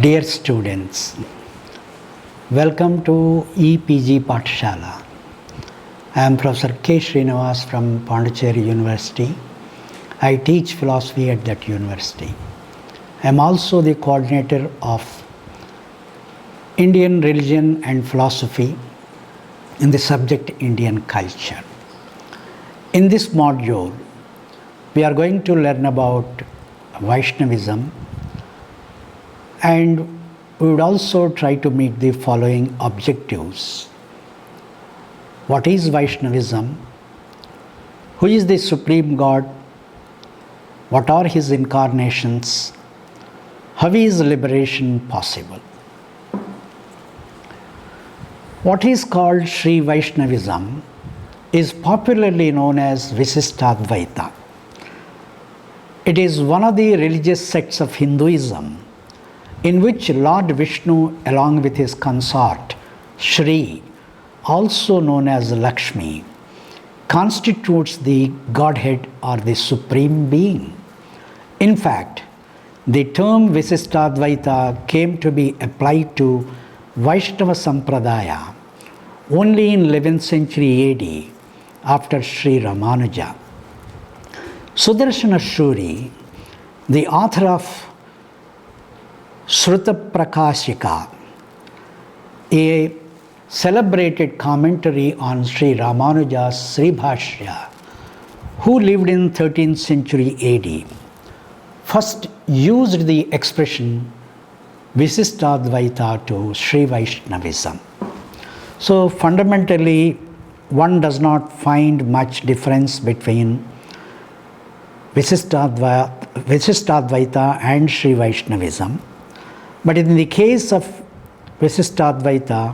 Dear students, welcome to EPG Pathshala. I am Professor K. Srinivas from Pondicherry University. I teach philosophy at that university. I am also the coordinator of Indian religion and philosophy in the subject Indian culture. In this module, we are going to learn about Vaishnavism, and we would also try to meet the following objectives. What is Vaishnavism? Who is the Supreme God? What are his incarnations? How is liberation possible? What is called Sri Vaishnavism is popularly known as Visishtadvaita. It is one of the religious sects of Hinduism in which Lord Vishnu, along with his consort Shri, also known as Lakshmi, constitutes the Godhead or the Supreme Being. In fact, the term Visishtadvaita came to be applied to Vaishnava Sampradaya only in 11th century AD after Sri Ramanuja. Sudarshana Shuri, the author of Sruta Prakashika, a celebrated commentary on Sri Ramanuja's Sri Bhashya, who lived in 13th century AD, first used the expression Visishtadvaita to Sri Vaishnavism. So fundamentally, one does not find much difference between Visishtadvaita and Sri Vaishnavism. But in the case of Visishtadvaita,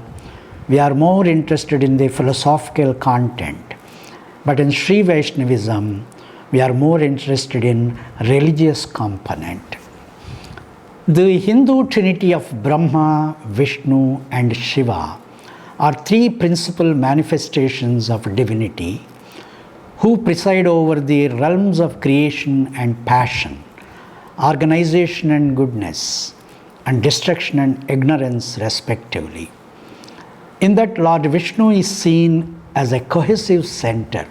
we are more interested in the philosophical content. But in Sri Vaishnavism, we are more interested in religious component. The Hindu trinity of Brahma, Vishnu and Shiva are three principal manifestations of divinity who preside over the realms of creation and passion, organization and goodness, and destruction and ignorance respectively. In that, Lord Vishnu is seen as a cohesive center.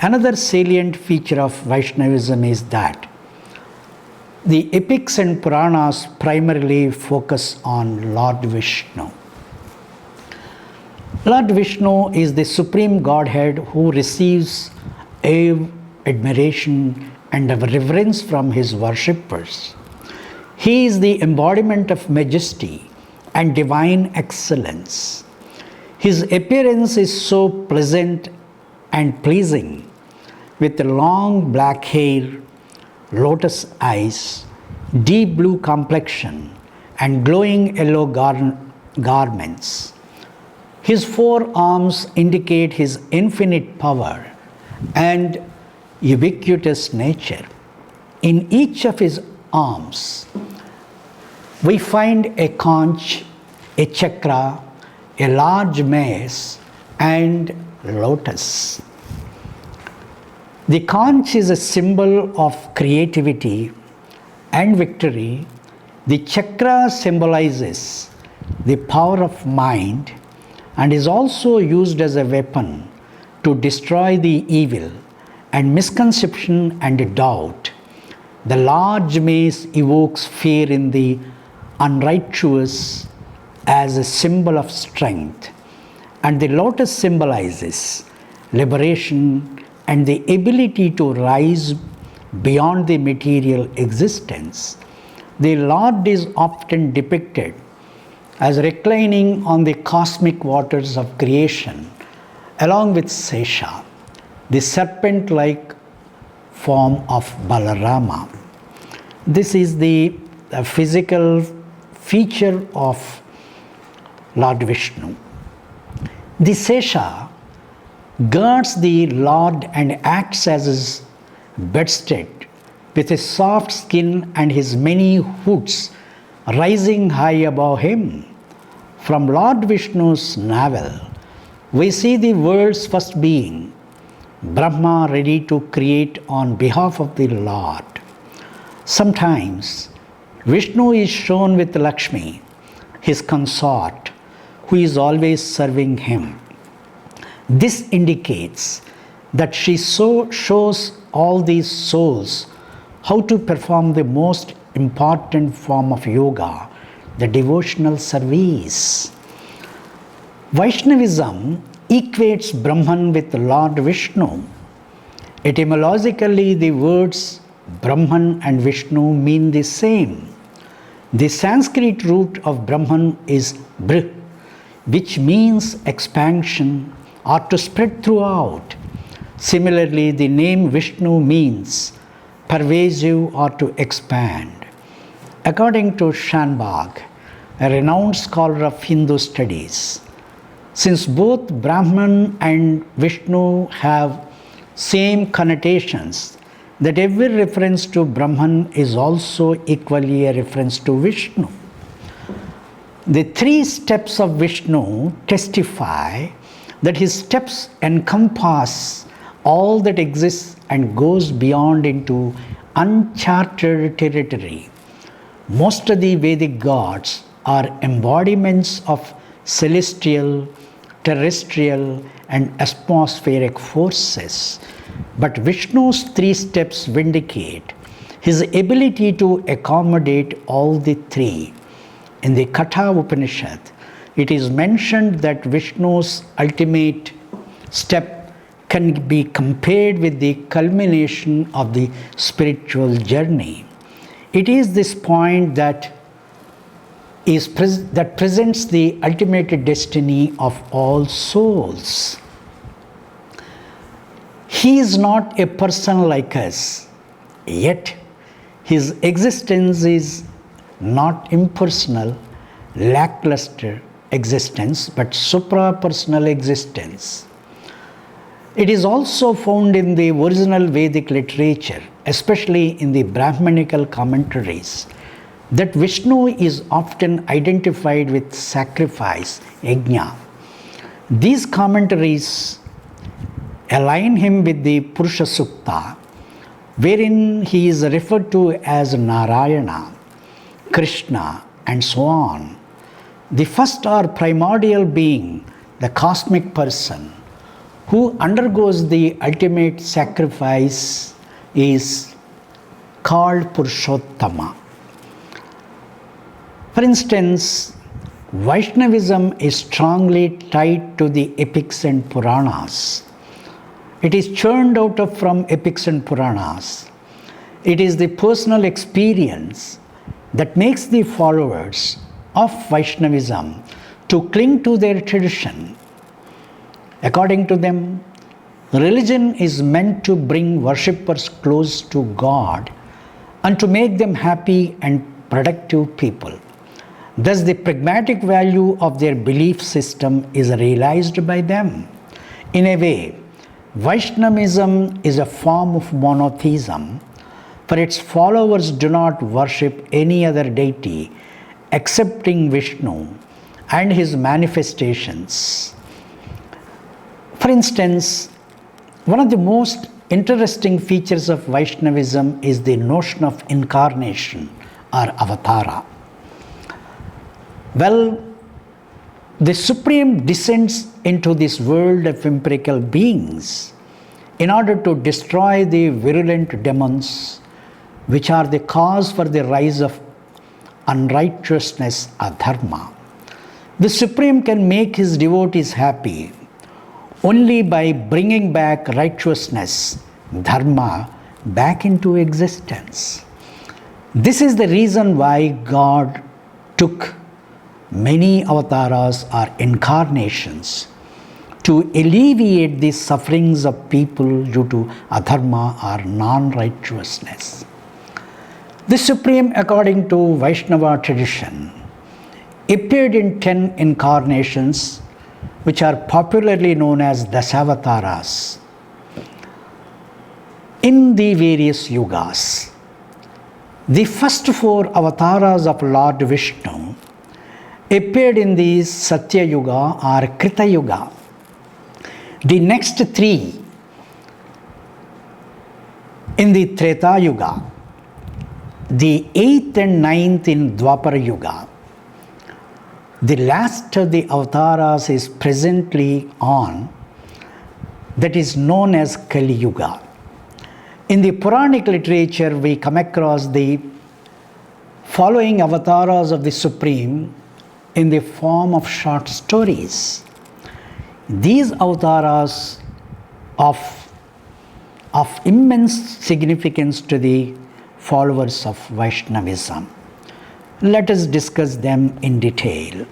Another salient feature of Vaishnavism is that the epics and Puranas primarily focus on Lord Vishnu. Lord Vishnu is the supreme Godhead who receives awe, admiration, and reverence from his worshippers. He is the embodiment of majesty and divine excellence. His appearance is so pleasant and pleasing, with long black hair, lotus eyes, deep blue complexion, and glowing yellow garments. His four arms indicate his infinite power and ubiquitous nature. In each of his arms, we find a conch, a chakra, a large mace, and lotus. The conch is a symbol of creativity and victory. The chakra symbolizes the power of mind and is also used as a weapon to destroy the evil and misconception and doubt. The large mace evokes fear in the unrighteous as a symbol of strength, and the lotus symbolizes liberation and the ability to rise beyond the material existence. The Lord is often depicted as reclining on the cosmic waters of creation, along with Sesha, the serpent-like form of Balarama. This is the physical feature of Lord Vishnu. The Sesha guards the Lord and acts as his bedstead, with his soft skin and his many hoods rising high above him. From Lord Vishnu's navel, we see the world's first being, Brahma, ready to create on behalf of the Lord. Sometimes Vishnu is shown with Lakshmi, his consort, who is always serving him. This indicates that she shows all these souls how to perform the most important form of yoga, the devotional service. Vaishnavism equates Brahman with Lord Vishnu. Etymologically, the words Brahman and Vishnu mean the same. The Sanskrit root of Brahman is Brih, which means expansion or to spread throughout. Similarly, the name Vishnu means pervasive or to expand. According to Shanbag, a renowned scholar of Hindu studies, since both Brahman and Vishnu have same connotations, that every reference to Brahman is also equally a reference to Vishnu. The 3 steps of Vishnu testify that his steps encompass all that exists and goes beyond into uncharted territory. Most of the Vedic gods are embodiments of celestial, terrestrial, and atmospheric forces. But Vishnu's 3 steps vindicate his ability to accommodate all the 3. In the Katha Upanishad, it is mentioned that Vishnu's ultimate step can be compared with the culmination of the spiritual journey. It is this point that presents the ultimate destiny of all souls. He is not a person like us, yet his existence is not impersonal, lackluster existence, but supra-personal existence. It is also found in the original Vedic literature, especially in the Brahmanical commentaries, that Vishnu is often identified with sacrifice, yajna. These commentaries align him with the Purusha Sukta, wherein he is referred to as Narayana, Krishna, and so on. The first or primordial being, the cosmic person, who undergoes the ultimate sacrifice, is called Purushottama. For instance, Vaishnavism is strongly tied to the epics and Puranas. It is churned out of from epics and Puranas. It is the personal experience that makes the followers of Vaishnavism to cling to their tradition. According to them, religion is meant to bring worshippers close to God and to make them happy and productive people. Thus, the pragmatic value of their belief system is realized by them. In a way, Vaishnavism is a form of monotheism, for its followers do not worship any other deity excepting Vishnu and his manifestations. For instance, one of the most interesting features of Vaishnavism is the notion of incarnation or avatara. Well, the Supreme descends into this world of empirical beings in order to destroy the virulent demons which are the cause for the rise of unrighteousness, adharma. The Supreme can make his devotees happy only by bringing back righteousness, dharma, back into existence. This is the reason why God took many avatars or incarnations to alleviate the sufferings of people due to adharma or non-righteousness. The Supreme, according to Vaishnava tradition, appeared in 10 incarnations which are popularly known as Dasavataras in the various yugas. The first 4 avatars of Lord Vishnu appeared in the Satya Yuga or Krita Yuga. The next 3 in the Treta Yuga. the 8th and 9th in Dwapara Yuga. The last of the avatars is presently on, that is known as Kali Yuga. In the Puranic literature, we come across the following avatars of the Supreme in the form of short stories. These avatars of immense significance to the followers of Vaishnavism. Let us discuss them in detail.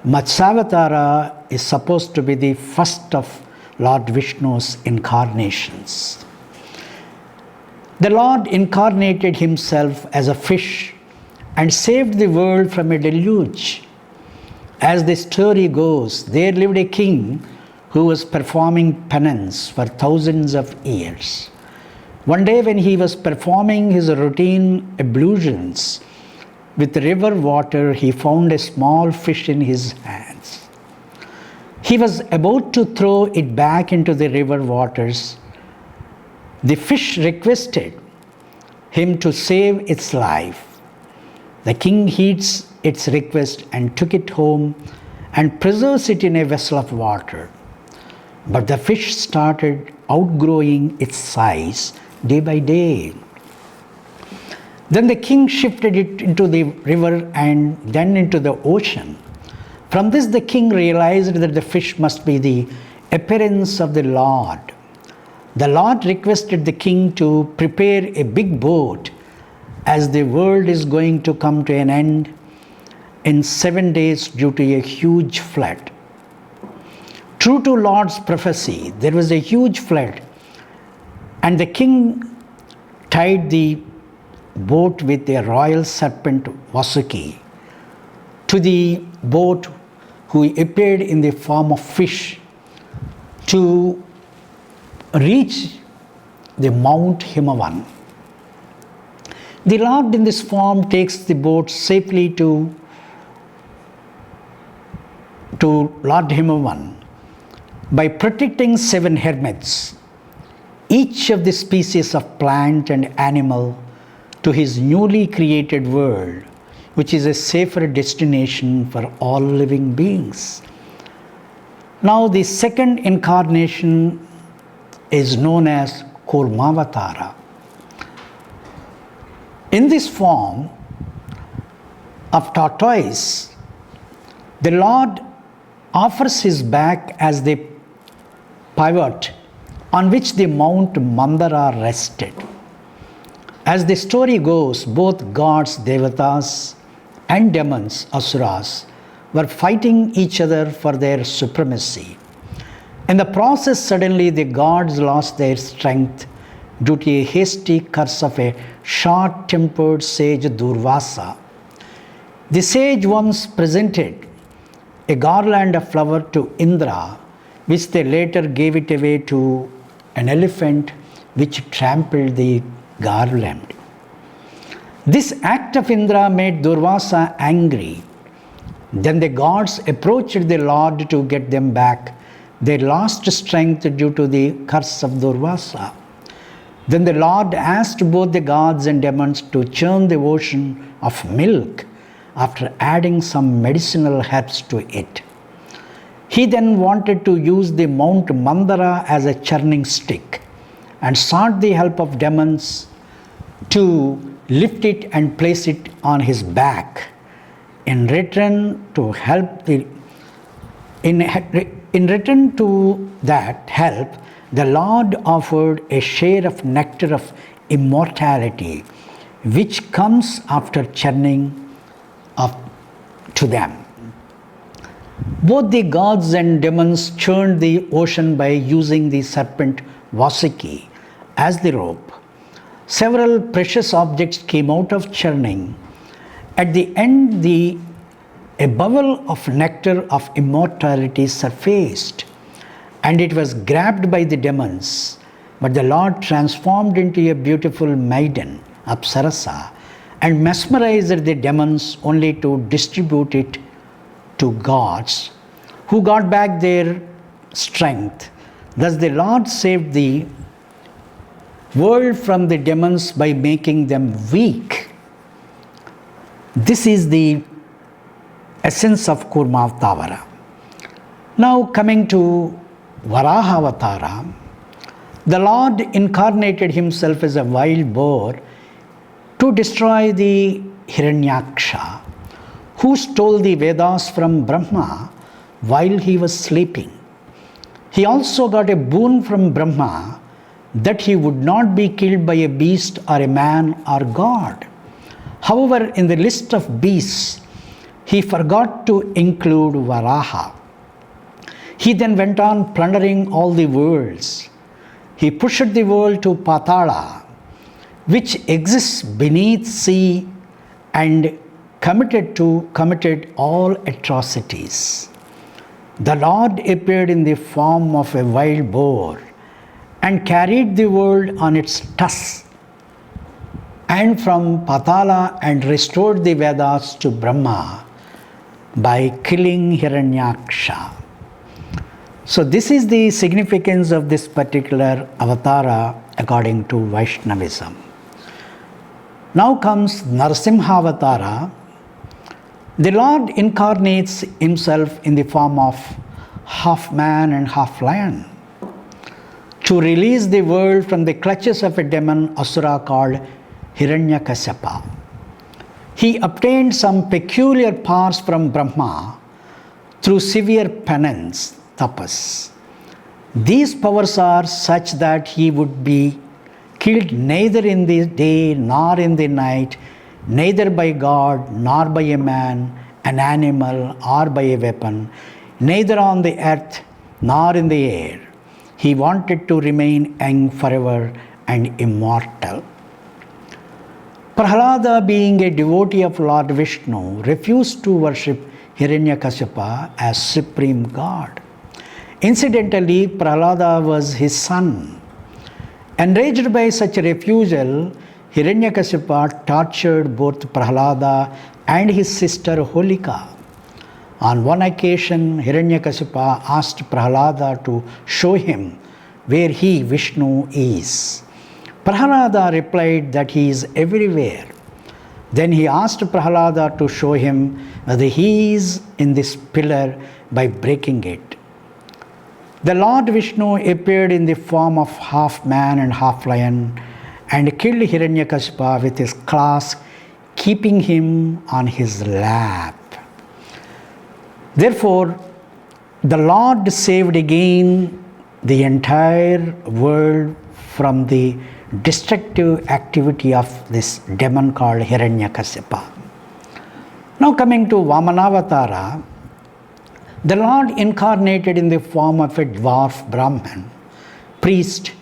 Matsyavatara is supposed to be the first of Lord Vishnu's incarnations. The Lord incarnated himself as a fish and saved the world from a deluge. As the story goes, there lived a king who was performing penance for thousands of years. One day when he was performing his routine ablutions with river water, he found a small fish in his hands. He was about to throw it back into the river waters. The fish requested him to save its life. The king heeds its request and took it home and preserves it in a vessel of water. But the fish started outgrowing its size day by day. Then the king shifted it into the river and then into the ocean. From this, the king realized that the fish must be the appearance of the Lord. The Lord requested the king to prepare a big boat as the world is going to come to an end in 7 days due to a huge flood. True to Lord's prophecy, there was a huge flood, and the king tied the boat with a royal serpent Vasuki to the boat, who appeared in the form of fish, to reach the Mount Himavan. The Lord in this form takes the boat safely to Lord Himavan by protecting 7 hermits, each of the species of plant and animal, to his newly created world, which is a safer destination for all living beings. Now, the second incarnation is known as Kurmavatara. In this form of tortoise, the Lord offers his back as the pivot on which the Mount Mandara rested. As the story goes, both gods, devatas, and demons, asuras, were fighting each other for their supremacy. In the process, suddenly the gods lost their strength due to a hasty curse of a short-tempered sage Durvasa. The sage once presented a garland of flower to Indra, which they later gave it away to an elephant which trampled the garland. This act of Indra made Durvasa angry. Then the gods approached the Lord to get them back. They lost strength due to the curse of Durvasa. Then the Lord asked both the gods and demons to churn the ocean of milk after adding some medicinal herbs to it. He then wanted to use the Mount Mandara as a churning stick and sought the help of demons to lift it and place it on his back. In return to that help, the Lord offered a share of nectar of immortality, which comes after churning to them. Both the gods and demons churned the ocean by using the serpent Vasuki as the rope. Several precious objects came out of churning. At the end, a bubble of nectar of immortality surfaced, and it was grabbed by the demons. But the Lord transformed into a beautiful maiden, Apsarasa, and mesmerized the demons only to distribute it to gods, who got back their strength. Thus the Lord saved the world from the demons by making them weak. This is the essence of Kurmavatara. Now coming to Varahavatara, the Lord incarnated himself as a wild boar to destroy the Hiranyaksha, who stole the Vedas from Brahma while he was sleeping. He also got a boon from Brahma that he would not be killed by a beast or a man or God. However, in the list of beasts, he forgot to include Varaha. He then went on plundering all the worlds. He pushed the world to Patala, which exists beneath sea, and committed all atrocities. The Lord appeared in the form of a wild boar and carried the world on its tusks and from Patala, and restored the Vedas to Brahma by killing Hiranyaksha. So this is the significance of this particular avatara according to Vaishnavism. Now comes Narasimhavatara. The Lord incarnates himself in the form of half man and half lion to release the world from the clutches of a demon Asura called Hiranyakasapa. He obtained some peculiar powers from Brahma through severe penance, tapas. These powers are such that he would be killed neither in the day nor in the night, neither by God nor by a man, an animal or by a weapon, neither on the earth nor in the air. He wanted to remain young forever and immortal. Prahlada, being a devotee of Lord Vishnu, refused to worship Hiranyakashipa as supreme God. Incidentally, Prahlada was his son. Enraged by such a refusal, Hiranyakashipa tortured both Prahlada and his sister Holika. On one occasion, Hiranyakashipa asked Prahlada to show him where he, Vishnu, is. Prahlada replied that he is everywhere. Then he asked Prahlada to show him whether he is in this pillar by breaking it. The Lord Vishnu appeared in the form of half man and half lion and killed Hiranyakashipa with his claws, keeping him on his lap. Therefore, the Lord saved again the entire world from the destructive activity of this demon called Hiranyakashipa. Now coming to Vamanavathara, the Lord incarnated in the form of a dwarf Brahman, priest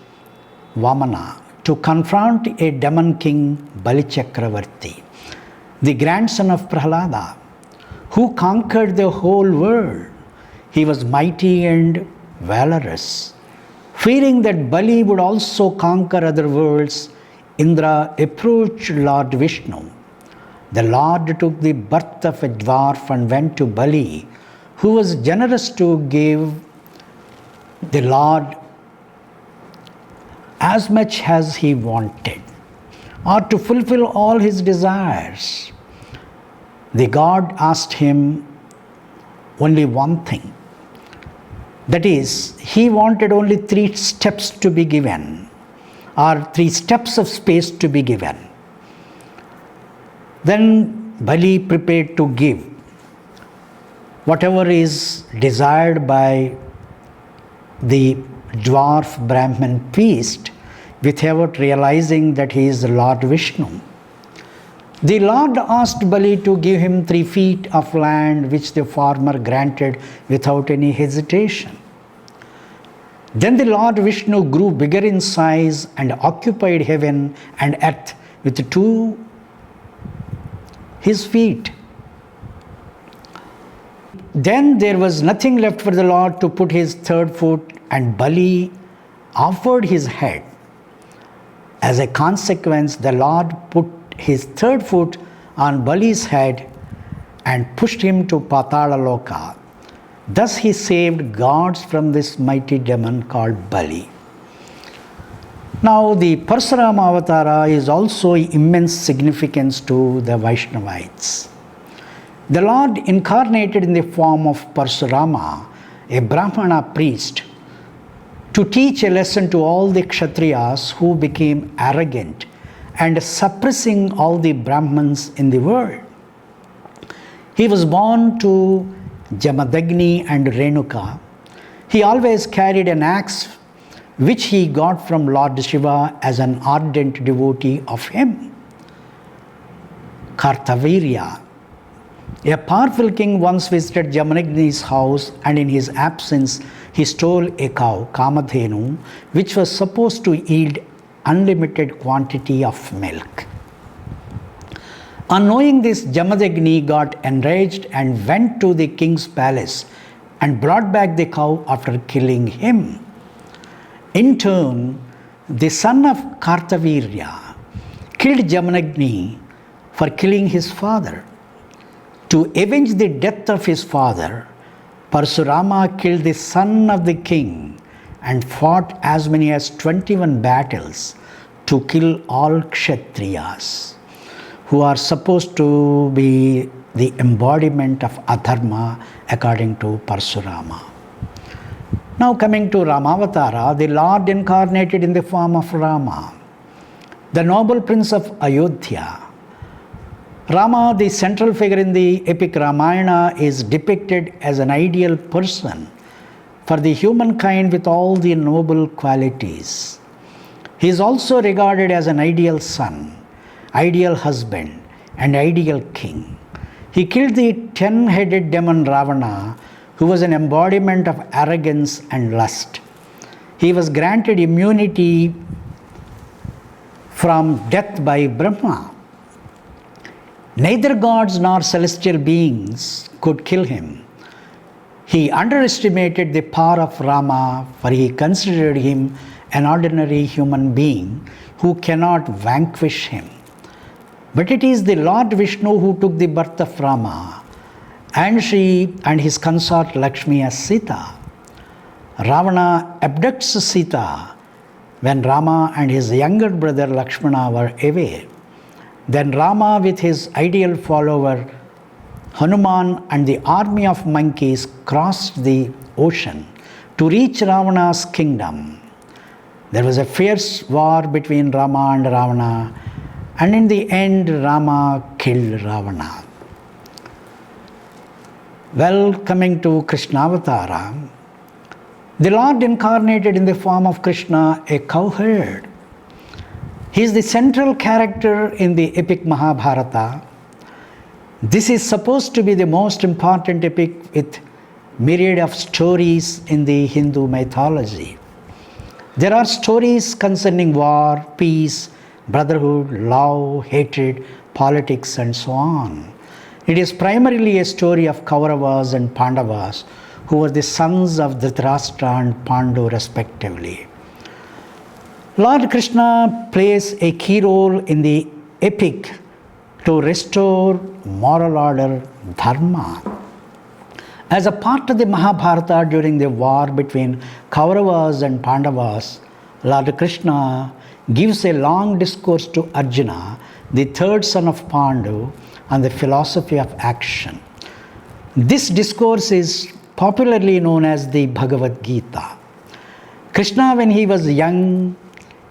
Vamana, to confront a demon king Bali Chakravarti, the grandson of Prahlada, who conquered the whole world. He was mighty and valorous. Fearing that Bali would also conquer other worlds, Indra approached Lord Vishnu. The Lord took the birth of a dwarf and went to Bali, who was generous to give the Lord as much as he wanted, or to fulfill all his desires. The god asked him only one thing. That is, he wanted only 3 steps to be given, or 3 steps of space to be given. Then Bali prepared to give whatever is desired by the dwarf Brahman priest without realizing that he is the Lord Vishnu. The Lord asked Bali to give him 3 feet of land, which the farmer granted without any hesitation. Then the Lord Vishnu grew bigger in size and occupied heaven and earth with 2 his feet. Then there was nothing left for the Lord to put his 3rd foot, and Bali offered his head. As a consequence, the Lord put his 3rd foot on Bali's head and pushed him to Patala Loka. Thus he saved gods from this mighty demon called Bali. Now, the Parsurama Avatara is also immense significance to the Vaishnavites. The Lord incarnated in the form of Parsurama, a Brahmana priest, to teach a lesson to all the Kshatriyas who became arrogant and suppressing all the Brahmins in the world. He was born to Jamadagni and Renuka. He always carried an axe which he got from Lord Shiva as an ardent devotee of him. Kartavirya. A powerful king once visited Jamadagni's house, and in his absence he stole a cow, Kamadhenu, which was supposed to yield unlimited quantity of milk. On knowing this, Jamadagni got enraged and went to the king's palace and brought back the cow after killing him. In turn, the son of Kartavirya killed Jamadagni for killing his father. To avenge the death of his father, Parsurama killed the son of the king and fought as many as 21 battles to kill all Kshatriyas, who are supposed to be the embodiment of Adharma according to Parsurama. Now coming to Ramavatara, the Lord incarnated in the form of Rama, the noble prince of Ayodhya. Rama, the central figure in the epic Ramayana, is depicted as an ideal person for the humankind with all the noble qualities. He is also regarded as an ideal son, ideal husband, and ideal king. He killed the 10-headed demon Ravana, who was an embodiment of arrogance and lust. He was granted immunity from death by Brahma. Neither gods nor celestial beings could kill him. He underestimated the power of Rama, for he considered him an ordinary human being who cannot vanquish him. But it is the Lord Vishnu who took the birth of Rama and his consort Lakshmi as Sita. Ravana abducts Sita when Rama and his younger brother Lakshmana were away. Then Rama, with his ideal follower Hanuman and the army of monkeys, crossed the ocean to reach Ravana's kingdom. There was a fierce war between Rama and Ravana, and in the end Rama killed Ravana. Well, coming to Krishnavatara, the Lord incarnated in the form of Krishna, a cowherd. He is the central character in the epic Mahabharata. This is supposed to be the most important epic with myriad of stories in the Hindu mythology. There are stories concerning war, peace, brotherhood, love, hatred, politics, and so on. It is primarily a story of Kauravas and Pandavas, who were the sons of Dhritarashtra and Pandu respectively. Lord Krishna plays a key role in the epic to restore moral order, dharma. As a part of the Mahabharata during the war between Kauravas and Pandavas, Lord Krishna gives a long discourse to Arjuna, the third son of Pandu, on the philosophy of action. This discourse is popularly known as the Bhagavad Gita. Krishna, when he was young,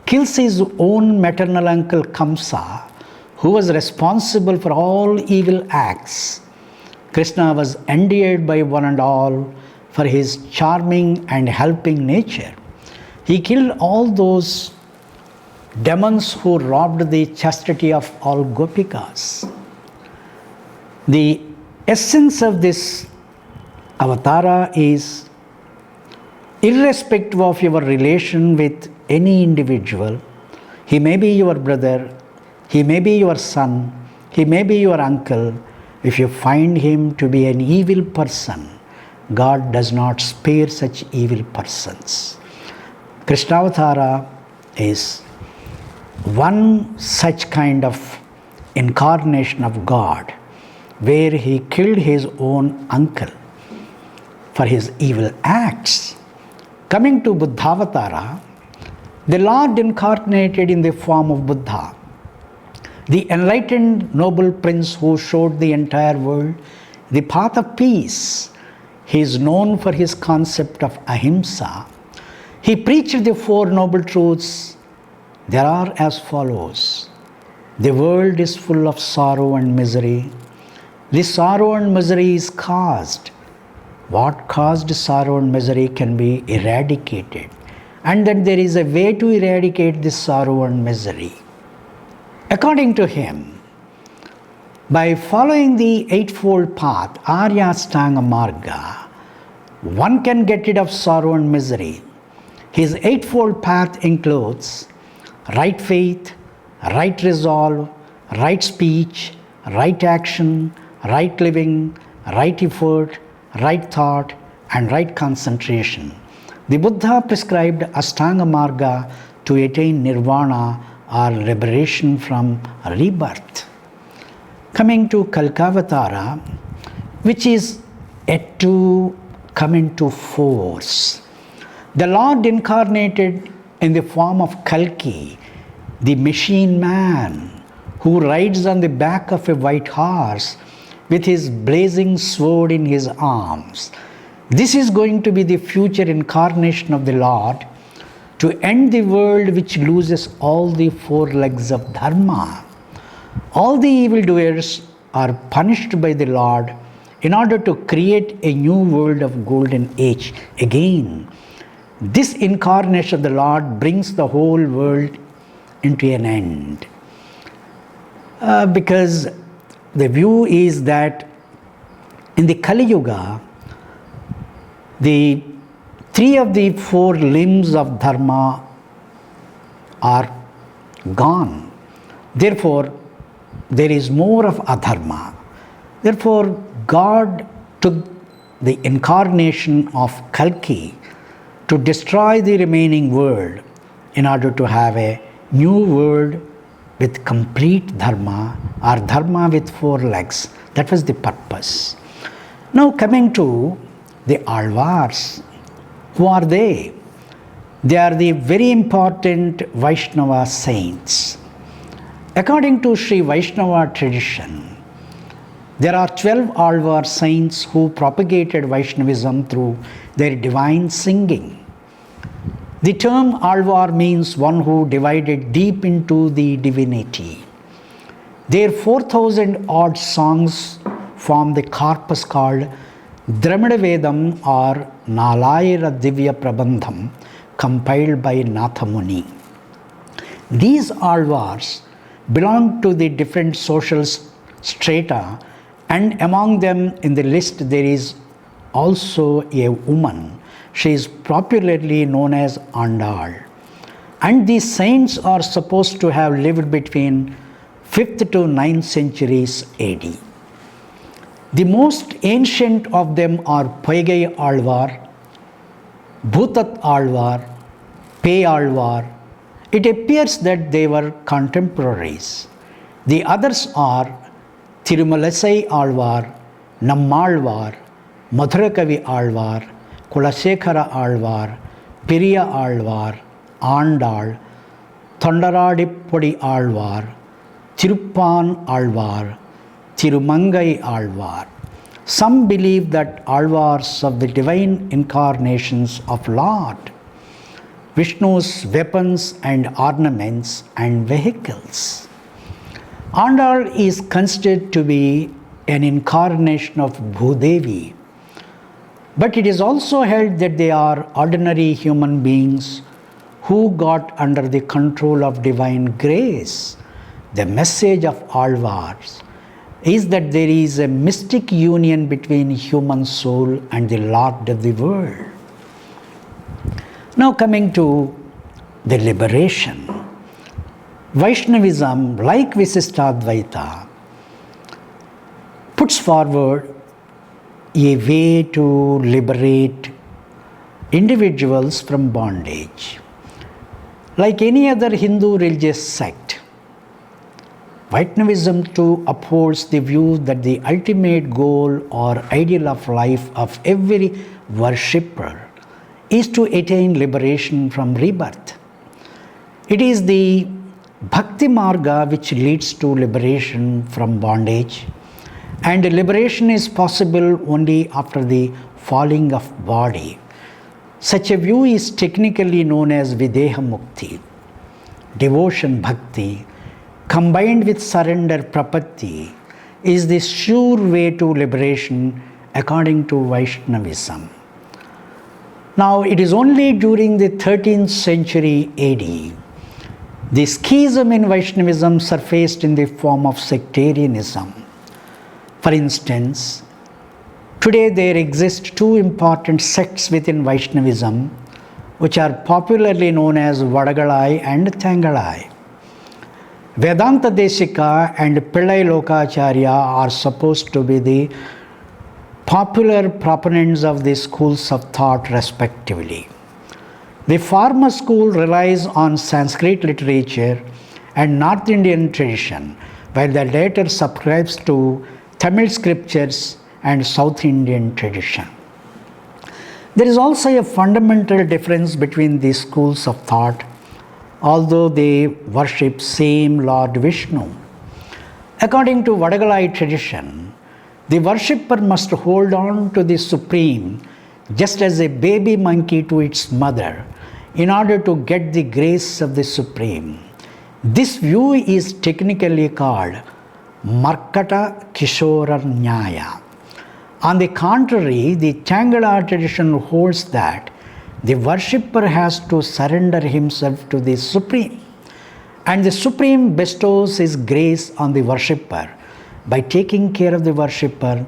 kills his own maternal uncle Kamsa, who was responsible for all evil acts. Krishna was endeared by one and all for his charming and helping nature. He killed all those demons who robbed the chastity of all gopikas. The essence of this avatara is, irrespective of your relation with any individual, he may be your brother, he may be your son, he may be your uncle, if you find him to be an evil person, God does not spare such evil persons. Krishnavatara is one such kind of incarnation of God, where he killed his own uncle for his evil acts. Coming to Buddhavatara, The Lord incarnated in the form of Buddha, the enlightened noble prince who showed the entire world the path of peace. He is known for his concept of ahimsa. He preached the four noble truths. They are as follows. The world is full of sorrow and misery. This sorrow and misery is caused. What caused sorrow and misery can be eradicated. And that there is a way to eradicate this sorrow and misery. According to him, by following the eightfold path, Arya Ashtanga Marga, one can get rid of sorrow and misery. His eightfold path includes right faith, right resolve, right speech, right action, right living, right effort, right thought, and right concentration. The Buddha prescribed Ashtanga Marga to attain nirvana or liberation from rebirth. Coming to Kalkavatara, which is yet to come into force. The Lord incarnated in the form of Kalki, the machine man who rides on the back of a white horse with his blazing sword in his arms. This is going to be the future incarnation of the Lord to end the world which loses all the four legs of Dharma. All the evildoers are punished by the Lord in order to create a new world of golden age again. This incarnation of the Lord brings the whole world into an end. Because the view is that in the Kali Yuga, the three of the four limbs of Dharma are gone. Therefore, there is more of adharma. Therefore, God took the incarnation of Kalki to destroy the remaining world in order to have a new world with complete dharma, or dharma with four legs. That was the purpose. Now coming to the Alvars. Who are they? They are the very important Vaishnava saints. According to Sri Vaishnava tradition, there are 12 Alvar saints who propagated Vaishnavism through their divine singing. The term Alvar means one who divided deep into the divinity. Their 4,000 odd songs form the corpus called Dramana Vedam or Nalayira Divya Prabandham, compiled by Nathamuni. These Alvars belong to the different social strata, and among them in the list there is also a woman. She is popularly known as Andal. And these saints are supposed to have lived between 5th to 9th centuries AD. The most ancient of them are Poigai Alvar, Bhutat Alvar, Pei Alvar. It appears that they were contemporaries. The others are Tirumalasai Alvar, Nammalvar, Madhurakavi Alvar, Kulasekara Alvar, Piriya Alvar, Andal, Thandaradipodi Alvar, Tiruppan Alvar, Tirumangai Alvar. Some believe that Alvars of the divine incarnations of Lord, Vishnu's weapons and ornaments and vehicles. Andal is considered to be an incarnation of Bhudevi, but it is also held that they are ordinary human beings who got under the control of divine grace. The message of Alvars is that there is a mystic union between human soul and the Lord of the world. Now coming to the liberation. Vaishnavism, like Visishtadvaita, puts forward a way to liberate individuals from bondage. Like any other Hindu religious sect, Vaishnavism too upholds the view that the ultimate goal or ideal of life of every worshipper is to attain liberation from rebirth. It is the Bhakti Marga which leads to liberation from bondage, and liberation is possible only after the falling of body. Such a view is technically known as Videha Mukti. Devotion Bhakti combined with surrender Prapatti is the sure way to liberation according to Vaishnavism. Now, it is only during the 13th century AD the schism in Vaishnavism surfaced in the form of sectarianism. For instance, today there exist two important sects within Vaishnavism which are popularly known as Vadagalai and Thangalai. Vedanta Desika and Pillai Lokacharya are supposed to be the popular proponents of these schools of thought respectively. The former school relies on Sanskrit literature and North Indian tradition, while the latter subscribes to Tamil scriptures and South Indian tradition. There is also a fundamental difference between these schools of thought, although they worship same Lord Vishnu. According to Vadagalai tradition, the worshipper must hold on to the Supreme just as a baby monkey to its mother in order to get the grace of the Supreme. This view is technically called Markata Kishora Nyaya. On the contrary, the Tangala tradition holds that the worshipper has to surrender himself to the Supreme, and the Supreme bestows his grace on the worshipper by taking care of the worshipper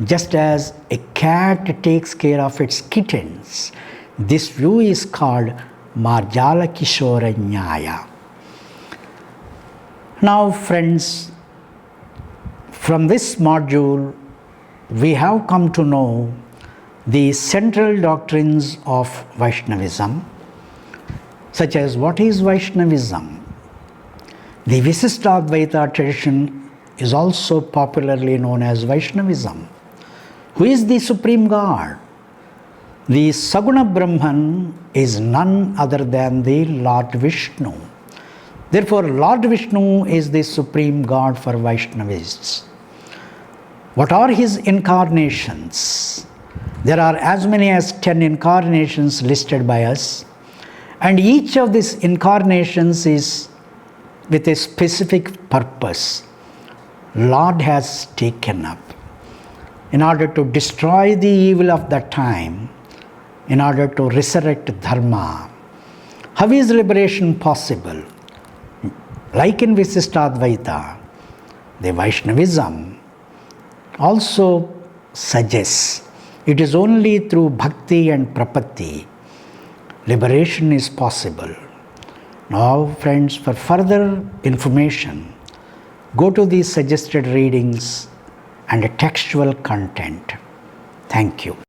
just as a cat takes care of its kittens. This view is called Marjala Kishora Nyaya. Now, friends, from this module, we have come to know the central doctrines of Vaishnavism, such as what is Vaishnavism. The Visishtadvaita tradition is also popularly known as Vaishnavism. Who is the Supreme God? The Saguna Brahman is none other than the Lord Vishnu. Therefore, Lord Vishnu is the Supreme God for Vaishnavists. What are his incarnations? There are as many as 10 incarnations listed by us, and each of these incarnations is with a specific purpose. Lord has taken up in order to destroy the evil of that time, in order to resurrect Dharma. How is liberation possible? Like in Visishtadvaita, the Vaishnavism also suggests it is only through bhakti and prapatti liberation is possible. Now, friends, for further information, go to the suggested readings and textual content. Thank you.